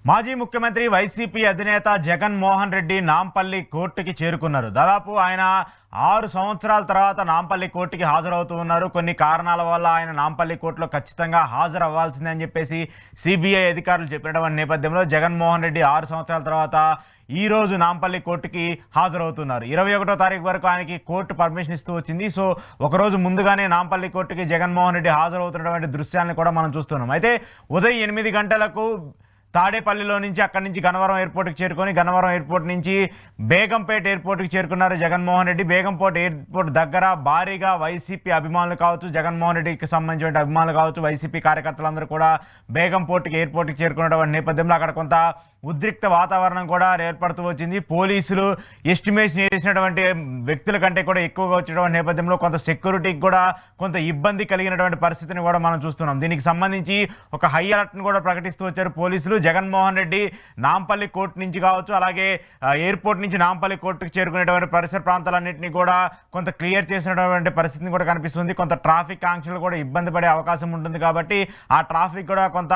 మాజీ ముఖ్యమంత్రి వైసీపీ అధినేత జగన్ మోహన్ రెడ్డి నాంపల్లి కోర్టుకి చేరుకున్నారు. దాదాపు ఆయన 6 సంవత్సరాల తర్వాత నాంపల్లి కోర్టుకి హాజరవుతూ ఉన్నారు. కొన్ని కారణాల వల్ల ఆయన నాంపల్లి కోర్టులో ఖచ్చితంగా హాజరవ్వాల్సిందే అని చెప్పేసి సిబిఐ అధికారులు చెప్పినటువంటి నేపథ్యంలో జగన్మోహన్ రెడ్డి 6 సంవత్సరాల తర్వాత ఈ రోజు నాంపల్లి కోర్టుకి హాజరవుతున్నారు. 21వ తారీఖు వరకు ఆయనకి కోర్టు పర్మిషన్ ఇస్తూ వచ్చింది. సో ఒకరోజు ముందుగానే నాంపల్లి కోర్టుకి జగన్మోహన్ రెడ్డి హాజరవుతున్నటువంటి దృశ్యాలను కూడా మనం చూస్తున్నాం. అయితే ఉదయం 8 గంటలకు తాడేపల్లిలో నుంచి అక్కడి నుంచి గన్నవరం ఎయిర్పోర్ట్కి చేరుకొని గన్నవరం ఎయిర్పోర్ట్ నుంచి బేగంపేట ఎయిర్పోర్ట్కి చేరుకున్నారు జగన్మోహన్ రెడ్డి. బేగంపేట ఎయిర్పోర్ట్ దగ్గర భారీగా వైసీపీ అభిమానులు కావచ్చు, జగన్మోహన్ రెడ్డికి సంబంధించిన అభిమానులు కావచ్చు, వైసీపీ కార్యకర్తలందరూ కూడా బేగంపేటకి ఎయిర్పోర్ట్కి చేరుకున్నటువంటి నేపథ్యంలో అక్కడ కొంత ఉద్రిక్త వాతావరణం కూడా ఏర్పడుతూ వచ్చింది. పోలీసులు ఎస్టిమేషన్ చేసినటువంటి వ్యక్తుల కంటే కూడా ఎక్కువగా వచ్చేటువంటి నేపథ్యంలో కొంత సెక్యూరిటీకి కూడా కొంత ఇబ్బంది కలిగినటువంటి పరిస్థితిని కూడా మనం చూస్తున్నాం. దీనికి సంబంధించి ఒక హై అలర్ట్ను కూడా ప్రకటిస్తూ వచ్చారు పోలీసులు. జగన్మోహన్ రెడ్డి నాంపల్లి కోర్టు నుంచి కావచ్చు, అలాగే ఎయిర్పోర్ట్ నుంచి నాంపల్లి కోర్టుకు చేరుకునేటువంటి పరిసర ప్రాంతాలన్నింటినీ కూడా కొంత క్లియర్ చేసినటువంటి పరిస్థితిని కూడా కనిపిస్తుంది. కొంత ట్రాఫిక్ ఆంక్షలు కూడా ఇబ్బంది పడే అవకాశం ఉంటుంది కాబట్టి ఆ ట్రాఫిక్ కూడా కొంత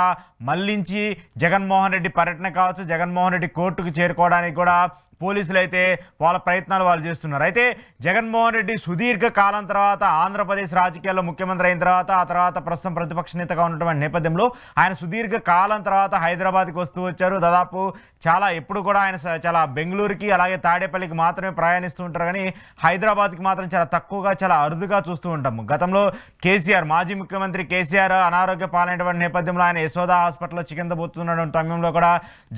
మళ్లించి జగన్మోహన్ రెడ్డి పర్యటన కావచ్చు, జగన్మోహన్ రెడ్డి కోర్టుకు చేరుకోవడానికి కూడా పోలీసులు అయితే వాళ్ళ ప్రయత్నాలు వాళ్ళు చేస్తున్నారు. అయితే జగన్మోహన్ రెడ్డి సుదీర్ఘ కాలం తర్వాత ఆంధ్రప్రదేశ్ రాజకీయాల్లో ముఖ్యమంత్రి అయిన తర్వాత, ఆ తర్వాత ప్రస్తుతం ప్రతిపక్ష నేతగా ఉన్నటువంటి నేపథ్యంలో ఆయన సుదీర్ఘ కాలం తర్వాత హైదరాబాద్కి వస్తూ వచ్చారు. దాదాపు ఎప్పుడు కూడా ఆయన చాలా బెంగళూరుకి అలాగే తాడేపల్లికి మాత్రమే ప్రయాణిస్తూ ఉంటారు, కానీ హైదరాబాద్కి మాత్రం చాలా తక్కువగా, చాలా అరుదుగా చూస్తూ ఉంటాము. గతంలో కేసీఆర్, మాజీ ముఖ్యమంత్రి కేసీఆర్ అనారోగ్య పాలైనటువంటి నేపథ్యంలో ఆయన యశోదా హాస్పిటల్లో చికిత్స పొందుతున్నటువంటి సమయంలో కూడా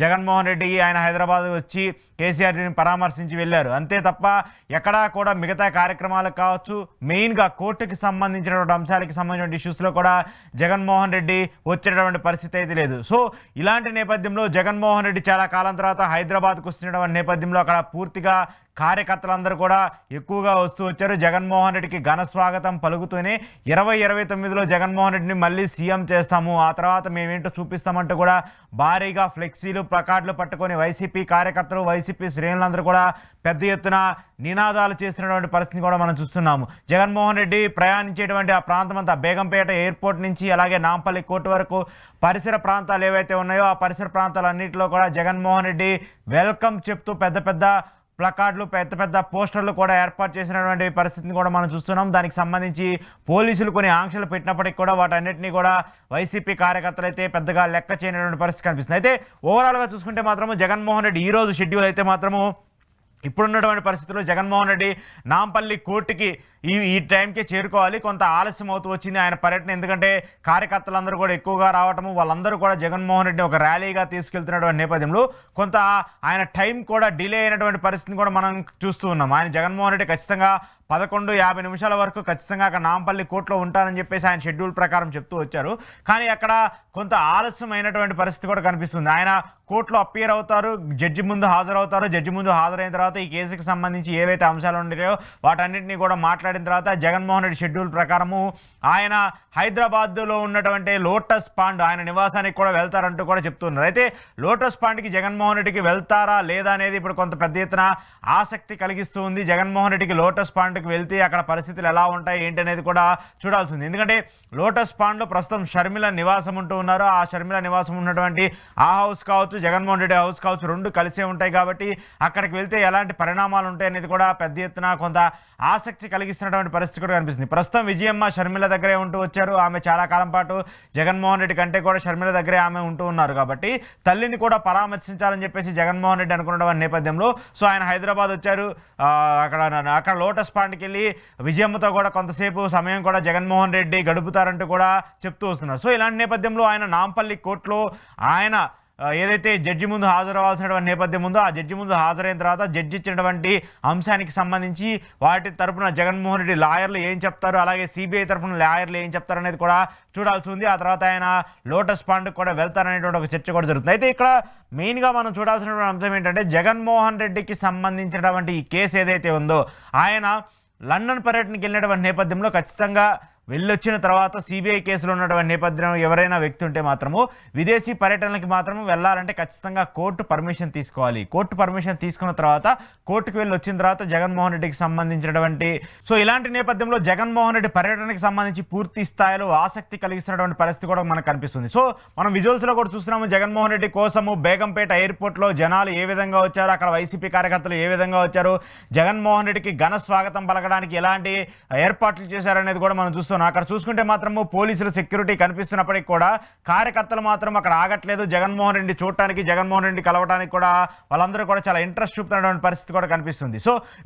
జగన్మోహన్ రెడ్డి ఆయన హైదరాబాద్ వచ్చి కేసీఆర్ని పరామర్శించి వెళ్ళారు. అంతే తప్ప ఎక్కడా కూడా మిగతా కార్యక్రమాలకు కావచ్చు, మెయిన్గా కోర్టుకి సంబంధించినటువంటి అంశాలకి సంబంధించిన ఇష్యూస్లో కూడా జగన్మోహన్ రెడ్డి వచ్చేటటువంటి పరిస్థితి అయితే లేదు. సో ఇలాంటి నేపథ్యంలో జగన్మోహన్ రెడ్డి చాలా కాలం తర్వాత హైదరాబాద్కు వస్తున్నటువంటి నేపథ్యంలో అక్కడ పూర్తిగా కార్యకర్తలందరూ కూడా ఎక్కువగా వస్తూ వచ్చారు. జగన్మోహన్ రెడ్డికి ఘన స్వాగతం పలుకుతూనే 2029లో జగన్మోహన్ రెడ్డిని మళ్ళీ సీఎం చేస్తాము, ఆ తర్వాత మేమేంటో చూపిస్తామంటూ కూడా భారీగా ఫ్లెక్సీలు, ప్లకార్డులు పట్టుకొని వైసీపీ కార్యకర్తలు, వైసీపీ శ్రేణులందరూ కూడా పెద్ద ఎత్తున నినాదాలు చేస్తున్నటువంటి పరిస్థితిని కూడా మనం చూస్తున్నాము. జగన్మోహన్ రెడ్డి ప్రయాణించేటువంటి ఆ ప్రాంతం అంతా బేగంపేట ఎయిర్పోర్ట్ నుంచి అలాగే నాంపల్లి కోర్టు వరకు పరిసర ప్రాంతాలు ఏవైతే ఉన్నాయో ఆ పరిసర ప్రాంతాలన్నింటిలో కూడా జగన్మోహన్ రెడ్డి వెల్కమ్ చెప్తూ పెద్ద పెద్ద ప్లకార్డులు, పెద్ద పెద్ద పోస్టర్లు కూడా ఏర్పాటు చేసినటువంటి పరిస్థితిని కూడా మనం చూస్తున్నాం. దానికి సంబంధించి పోలీసులు కొన్ని ఆంక్షలు పెట్టినప్పటికీ కూడా వాటన్నిటినీ కూడా వైసీపీ కార్యకర్తలు అయితే పెద్దగా లెక్క చేయనటువంటి పరిస్థితి కనిపిస్తుంది. అయితే ఓవరాల్గా చూసుకుంటే మాత్రము జగన్మోహన్ రెడ్డి ఈరోజు షెడ్యూల్ అయితే మాత్రము ఇప్పుడున్నటువంటి పరిస్థితుల్లో జగన్మోహన్ రెడ్డి నాంపల్లి కోర్టుకి ఈ టైంకే చేరుకోవాలి. కొంత ఆలస్యం అవుతూ వచ్చింది ఆయన పర్యటన, ఎందుకంటే కార్యకర్తలందరూ కూడా ఎక్కువగా రావటము, వాళ్ళందరూ కూడా జగన్మోహన్ రెడ్డి ఒక ర్యాలీగా తీసుకెళ్తున్నటువంటి నేపథ్యంలో కొంత ఆయన టైం కూడా డిలే అయినటువంటి పరిస్థితిని కూడా మనం చూస్తూ ఉన్నాం. ఆయన జగన్మోహన్ రెడ్డి ఖచ్చితంగా 11:50 వరకు ఖచ్చితంగా అక్కడ నాంపల్లి కోర్టులో ఉంటారని చెప్పేసి ఆయన షెడ్యూల్ ప్రకారం చెప్తూ వచ్చారు. కానీ అక్కడ కొంత ఆలస్యం అయినటువంటి పరిస్థితి కూడా కనిపిస్తుంది. ఆయన కోర్టులో అపియర్ అవుతారు, జడ్జి ముందు హాజరవుతారు. జడ్జి ముందు హాజరైన తర్వాత ఈ కేసుకి సంబంధించి ఏవైతే అంశాలు ఉన్నాయో వాటన్నింటినీ కూడా మాట్లాడిన తర్వాత జగన్మోహన్ రెడ్డి షెడ్యూల్ ప్రకారము ఆయన హైదరాబాద్లో ఉన్నటువంటి లోటస్ పాండ్ ఆయన నివాసానికి కూడా వెళ్తారంటూ కూడా చెప్తున్నారు. అయితే లోటస్ పాండ్కి జగన్మోహన్ రెడ్డికి వెళ్తారా లేదా అనేది ఇప్పుడు కొంత పెద్ద ఎత్తున ఆసక్తి కలిగిస్తూ ఉంది. జగన్మోహన్ రెడ్డికి లోటస్ పాండ్కి వెళ్తే అక్కడ పరిస్థితులు ఎలా ఉంటాయి ఏంటి అనేది కూడా చూడాల్సి ఉంది. ఎందుకంటే లోటస్ పాండ్లో ప్రస్తుతం షర్మిల నివాసం ఉంటూ ఉన్నారు. ఆ షర్మిల నివాసం ఉన్నటువంటి ఆ హౌస్ కావచ్చు, జగన్మోహన్ రెడ్డి హౌస్ కావచ్చు, రెండు కలిసే ఉంటాయి కాబట్టి అక్కడికి వెళ్తే ఎలాంటి పరిణామాలు ఉంటాయి అనేది కూడా పెద్ద ఎత్తున కొంత ఆసక్తి కలిగిస్తున్నటువంటి పరిస్థితి కూడా కనిపిస్తుంది. ప్రస్తుతం విజయమ్మ షర్మిల దగ్గరే ఉంటూ వచ్చారు. ఆమె చాలా కాలం పాటు జగన్మోహన్ రెడ్డి కంటే కూడా షర్మిల దగ్గరే ఆమె ఉంటూ ఉన్నారు కాబట్టి తల్లిని కూడా పరామర్శించాలని చెప్పేసి జగన్మోహన్ రెడ్డి అనుకున్న నేపథ్యంలో సో ఆయన హైదరాబాద్ వచ్చారు. అక్కడ లోటస్ పాండ్కి వెళ్ళి విజయమ్మతో కూడా కొంతసేపు సమయం కూడా జగన్మోహన్ రెడ్డి గడుపుతారంటూ కూడా చెప్తూ వస్తున్నారు. సో ఇలాంటి నేపథ్యంలో ఆయన నాంపల్లి కోర్టులో ఆయన ఏదైతే జడ్జి ముందు హాజరవ్వాల్సినటువంటి నేపథ్యం ఉందో ఆ జడ్జి ముందు హాజరైన తర్వాత జడ్జి ఇచ్చినటువంటి అంశానికి సంబంధించి వాటి తరఫున జగన్మోహన్ రెడ్డి లాయర్లు ఏం చెప్తారు, అలాగే సిబిఐ తరఫున లాయర్లు ఏం చెప్తారు అనేది కూడా చూడాల్సి ఉంది. ఆ తర్వాత ఆయన లోటస్ పాండ్కి కూడా వెళ్తారనేటువంటి ఒక చర్చ కూడా జరుగుతుంది. అయితే ఇక్కడ మెయిన్గా మనం చూడాల్సినటువంటి అంశం ఏంటంటే జగన్మోహన్ రెడ్డికి సంబంధించినటువంటి ఈ కేసు ఏదైతే ఉందో ఆయన లండన్ పర్యటనకి వెళ్ళినటువంటి నేపథ్యంలో ఖచ్చితంగా వెళ్ళొచ్చిన తర్వాత సిబిఐ కేసులో ఉన్నటువంటి నేపథ్యం ఎవరైనా వ్యక్తి ఉంటే మాత్రము విదేశీ పర్యటనలకి మాత్రం వెళ్ళాలంటే ఖచ్చితంగా కోర్టు పర్మిషన్ తీసుకోవాలి. కోర్టు పర్మిషన్ తీసుకున్న తర్వాత కోర్టుకు వెళ్ళి వచ్చిన తర్వాత జగన్మోహన్ రెడ్డికి సంబంధించినటువంటి ఇలాంటి నేపథ్యంలో జగన్మోహన్ రెడ్డి పర్యటనకి సంబంధించి పూర్తి స్థాయిలో ఆసక్తి కలిగిస్తున్నటువంటి పరిస్థితి కూడా మనకు కనిపిస్తుంది. మనం విజువల్స్ లో కూడా చూస్తున్నాము. జగన్మోహన్ రెడ్డి కోసము బేగంపేట ఎయిర్పోర్ట్ లో జనాలు ఏ విధంగా వచ్చారు, అక్కడ వైసీపీ కార్యకర్తలు ఏ విధంగా వచ్చారు, జగన్మోహన్ రెడ్డికి ఘన స్వాగతం పలకడానికి ఎలాంటి ఏర్పాట్లు చేశారనేది కూడా మనం చూస్తున్నాం. అక్కడ చూసుకుంటే మాత్రము పోలీసులు సెక్యూరిటీ కనిపిస్తున్నప్పటికీ కూడా కార్యకర్తలు మాత్రం అక్కడ ఆగట్లేదు. జగన్మోహన్ రెడ్డి చూడటానికి, జగన్మోహన్ రెడ్డి కలవడానికి కూడా వాళ్ళందరూ కూడా చాలా ఇంట్రెస్ట్ చూపుతున్నటువంటి పరిస్థితి కూడా కనిపిస్తుంది.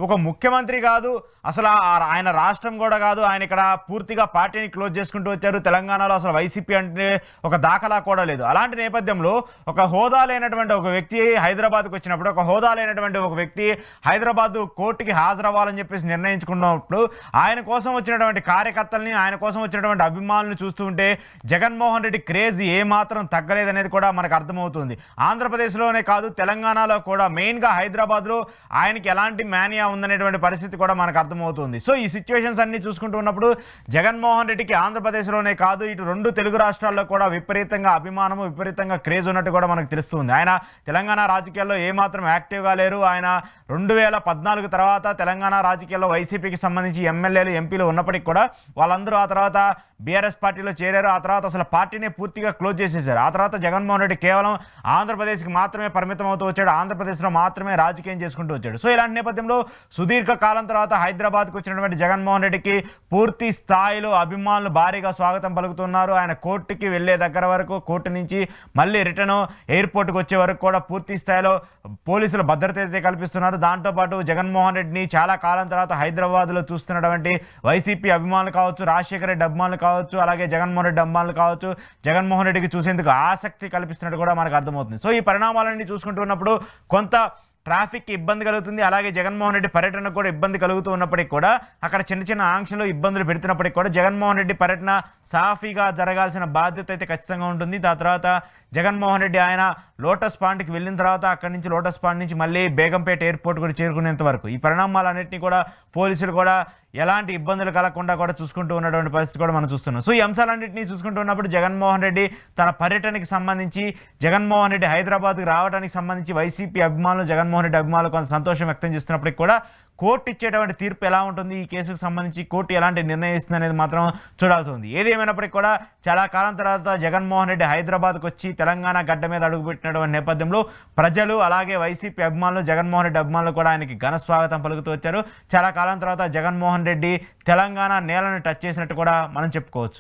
ఒక ముఖ్యమంత్రి కాదు, అసలు ఆయన రాష్ట్రం కూడా కాదు, ఆయన ఇక్కడ పూర్తిగా పార్టీని క్లోజ్ చేసుకుంటూ వచ్చారు. తెలంగాణలో అసలు వైసీపీ అంటే ఒక దాఖలా కూడా లేదు. అలాంటి నేపథ్యంలో ఒక హోదా లేనటువంటి ఒక వ్యక్తి హైదరాబాద్కు వచ్చినప్పుడు, ఒక హోదా లేనటువంటి ఒక వ్యక్తి హైదరాబాద్ కోర్టుకి హాజరవ్వాలని చెప్పేసి నిర్ణయించుకున్నప్పుడు ఆయన కోసం వచ్చినటువంటి కార్యకర్తల్ని, ఆయన కోసం వచ్చినటువంటి అభిమానులను చూస్తూ ఉంటే జగన్మోహన్ రెడ్డి క్రేజ్ ఏమాత్రం తగ్గలేదనేది కూడా మనకు అర్థమవుతుంది. ఆంధ్రప్రదేశ్లోనే కాదు, తెలంగాణలో కూడా మెయిన్గా హైదరాబాద్లో ఆయనకి ఎలాంటి మేనియా ఉందనేటువంటి పరిస్థితి కూడా మనకు అర్థమవుతుంది. ఈ సిచ్యువేషన్స్ అన్ని చూసుకుంటూ ఉన్నప్పుడు జగన్మోహన్ రెడ్డికి ఆంధ్రప్రదేశ్లోనే కాదు, ఇటు రెండు తెలుగు రాష్ట్రాల్లో కూడా విపరీతంగా అభిమానము, విపరీతంగా క్రేజ్ ఉన్నట్టు కూడా మనకు తెలుస్తుంది. ఆయన తెలంగాణ రాజకీయాల్లో ఏమాత్రం యాక్టివ్గా లేరు. ఆయన 2014 తర్వాత తెలంగాణ రాజకీయాల్లో వైసీపీకి సంబంధించి ఎమ్మెల్యేలు, ఎంపీలు ఉన్నప్పటికీ కూడా వాళ్ళందరూ ఆ తర్వాత బీఆర్ఎస్ పార్టీలో చేరారు. ఆ తర్వాత అసలు పార్టీనే పూర్తిగా క్లోజ్ చేసేశారు. ఆ తర్వాత జగన్మోహన్ రెడ్డి కేవలం ఆంధ్రప్రదేశ్కి మాత్రమే పరిమితం అవుతూ వచ్చాడు. ఆంధ్రప్రదేశ్లో మాత్రమే రాజకీయం చేసుకుంటూ వచ్చాడు. ఇలాంటి నేపథ్యంలో సుదీర్ఘ కాలం తర్వాత హైదరాబాద్కు వచ్చినటువంటి జగన్మోహన్ రెడ్డికి పూర్తి స్థాయిలో అభిమానులు భారీగా స్వాగతం పలుకుతున్నారు. ఆయన కోర్టుకి వెళ్ళే దగ్గర వరకు, కోర్టు నుంచి మళ్ళీ రిటర్న్ ఎయిర్పోర్ట్కి వచ్చే వరకు కూడా పూర్తి స్థాయిలో పోలీసులు భద్రత అయితే కల్పిస్తున్నారు. దాంతోపాటు జగన్మోహన్ రెడ్డిని చాలా కాలం తర్వాత హైదరాబాద్లో చూస్తున్నటువంటి వైసీపీ అభిమానులు కావచ్చు, రాజశేఖర రెడ్డి అభిమానులు కావచ్చు, అలాగే జగన్మోహన్ రెడ్డి అభిమానులు కావచ్చు, జగన్మోహన్ రెడ్డికి చూసేందుకు ఆసక్తి కల్పిస్తున్నట్టు కూడా మనకు అర్థమవుతుంది. ఈ పరిణామాలన్నీ చూసుకుంటూ ఉన్నప్పుడు కొంత ట్రాఫిక్కి ఇబ్బంది కలుగుతుంది. అలాగే జగన్మోహన్ రెడ్డి పర్యటనకు కూడా ఇబ్బంది కలుగుతూ ఉన్నప్పటికీ కూడా, అక్కడ చిన్న చిన్న ఆంక్షలు, ఇబ్బందులు పెడుతున్నప్పటికీ కూడా జగన్మోహన్ రెడ్డి పర్యటన సాఫీగా జరగాల్సిన బాధ్యత అయితే ఖచ్చితంగా ఉంటుంది. ఆ తర్వాత జగన్మోహన్ రెడ్డి ఆయన లోటస్ పాండ్కి వెళ్ళిన తర్వాత అక్కడి నుంచి లోటస్ పాండ్ నుంచి మళ్ళీ బేగంపేట ఎయిర్పోర్ట్ కూడా చేరుకునేంత వరకు ఈ పరిణామాలన్నింటినీ కూడా పోలీసులు కూడా ఎలాంటి ఇబ్బందులు కలగకుండా కూడా చూసుకుంటూ ఉన్నటువంటి పరిస్థితి కూడా మనం చూస్తున్నాం. ఈ అంశాలన్నింటినీ చూసుకుంటూ ఉన్నప్పుడు జగన్మోహన్ రెడ్డి తన పర్యటనకి సంబంధించి, జగన్మోహన్ రెడ్డి హైదరాబాద్కి రావడానికి సంబంధించి వైసీపీ అభిమానులు, జగన్మోహన్ రెడ్డి అభిమానులు కొంత సంతోషం వ్యక్తం చేస్తున్నప్పటికీ కూడా కోర్టు ఇచ్చేటువంటి తీర్పు ఎలా ఉంటుంది, ఈ కేసుకు సంబంధించి కోర్టు ఎలాంటి నిర్ణయం ఇస్తుంది అనేది మాత్రం చూడాల్సి ఉంది. ఏది ఏమైనప్పటికీ కూడా చాలా కాలం తర్వాత జగన్మోహన్ రెడ్డి హైదరాబాద్కు వచ్చి తెలంగాణ గడ్డ మీద అడుగుపెట్టినటువంటి నేపథ్యంలో ప్రజలు, అలాగే వైసీపీ అభిమానులు, జగన్మోహన్ రెడ్డి అభిమానులు కూడా ఆయనకి ఘన స్వాగతం పలుకుతూ వచ్చారు. చాలా కాలం తర్వాత జగన్మోహన్ రెడ్డి తెలంగాణ నేలను టచ్ చేసినట్టు కూడా మనం చెప్పుకోవచ్చు.